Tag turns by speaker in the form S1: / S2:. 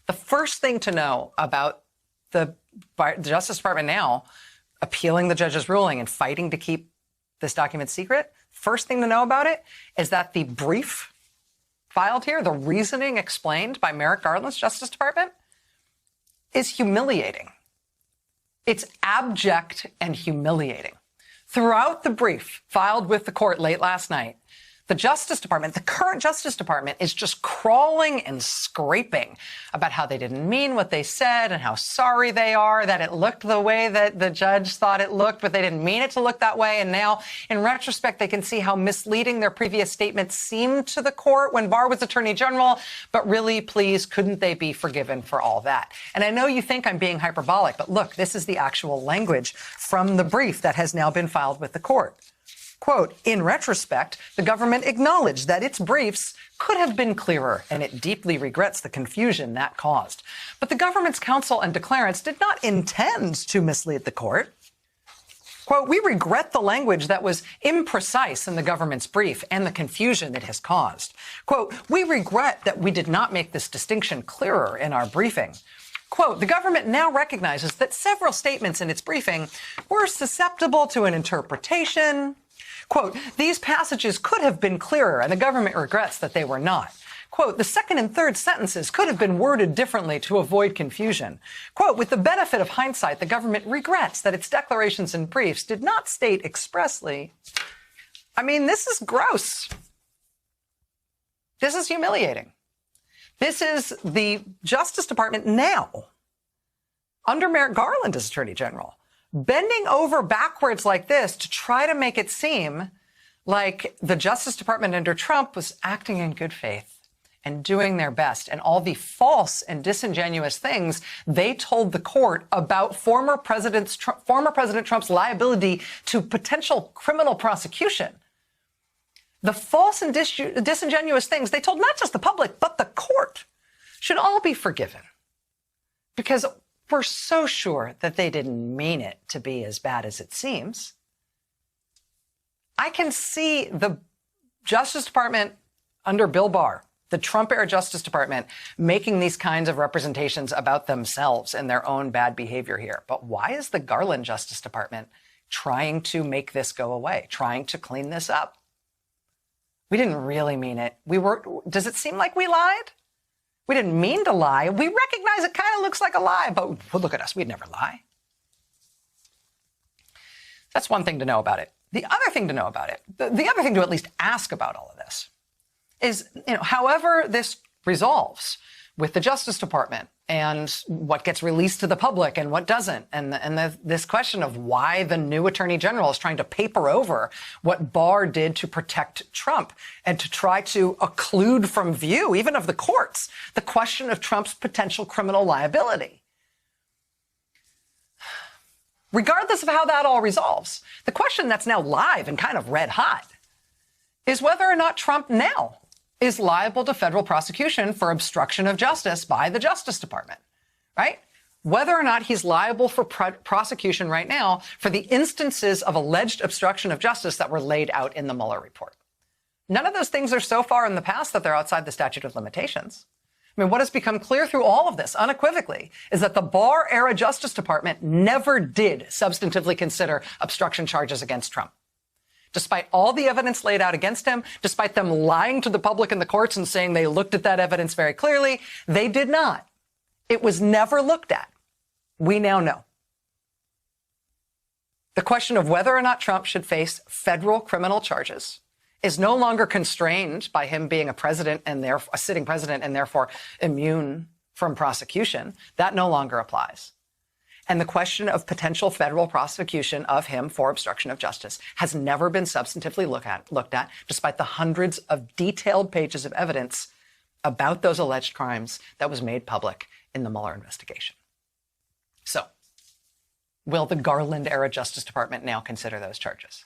S1: The first thing to know about the Justice Department now appealing the judge's ruling and fighting to keep this document secret, first thing to know about it is that the brief filed here, the reasoning explained by Merrick Garland's Justice Department, is humiliating. It's abject and humiliating. Throughout the brief filed with the court late last night, the Justice Department, the current Justice Department, is just crawling and scraping about how they didn't mean what they said and how sorry they are, that it looked the way that the judge thought it looked, but they didn't mean it to look that way. And now, in retrospect, they can see how misleading their previous statements seemed to the court when Barr was Attorney General. But really, please, couldn't they be forgiven for all that? And I know you think I'm being hyperbolic, but look, this is the actual language from the brief that has now been filed with the court. Quote, in retrospect, the government acknowledged that its briefs could have been clearer, and it deeply regrets the confusion that caused. But the government's counsel and declarants did not intend to mislead the court. Quote, we regret the language that was imprecise in the government's brief and the confusion it has caused. Quote, we regret that we did not make this distinction clearer in our briefing. Quote, the government now recognizes that several statements in its briefing were susceptible to an interpretation. Quote, these passages could have been clearer, and the government regrets that they were not. Quote, the second and third sentences could have been worded differently to avoid confusion. Quote, with the benefit of hindsight, the government regrets that its declarations and briefs did not state expressly. I mean, this is gross. This is humiliating. This is the Justice Department now, under Merrick Garland as Attorney General, bending over backwards like this to try to make it seem like the Justice Department under Trump was acting in good faith and doing their best, and all the false and disingenuous things they told the court about former President Trump's liability to potential criminal prosecution. The false and disingenuous things they told not just the public, but the court should all be forgiven, because we're so sure that they didn't mean it to be as bad as it seems. I can see the Justice Department under Bill Barr, the Trump-era Justice Department, making these kinds of representations about themselves and their own bad behavior here. But why is the Garland Justice Department trying to make this go away, trying to clean this up? We didn't really mean it. Does it seem like we lied? We didn't mean to lie. We recognize it kind of looks like a lie, but well, look at us. We'd never lie. That's one thing to know about it. The other thing to know about it, the other thing to at least ask about all of this is, however this resolves with the Justice Department and what gets released to the public and what doesn't, and this question of why the new Attorney General is trying to paper over what Barr did to protect Trump and to try to occlude from view, even of the courts, the question of Trump's potential criminal liability. Regardless of how that all resolves, the question that's now live and kind of red hot is whether or not Trump now is liable to federal prosecution for obstruction of justice by the Justice Department, right? Whether or not he's liable for prosecution right now for the instances of alleged obstruction of justice that were laid out in the Mueller report. None of those things are so far in the past that they're outside the statute of limitations. I mean, what has become clear through all of this unequivocally is that the Barr-era Justice Department never did substantively consider obstruction charges against Trump. Despite all the evidence laid out against him, despite them lying to the public and the courts and saying they looked at that evidence very clearly, they did not. It was never looked at. We now know. The question of whether or not Trump should face federal criminal charges is no longer constrained by him being a sitting president and therefore immune from prosecution. That no longer applies. And the question of potential federal prosecution of him for obstruction of justice has never been substantively looked at, despite the hundreds of detailed pages of evidence about those alleged crimes that was made public in the Mueller investigation. So, will the Garland-era Justice Department now consider those charges?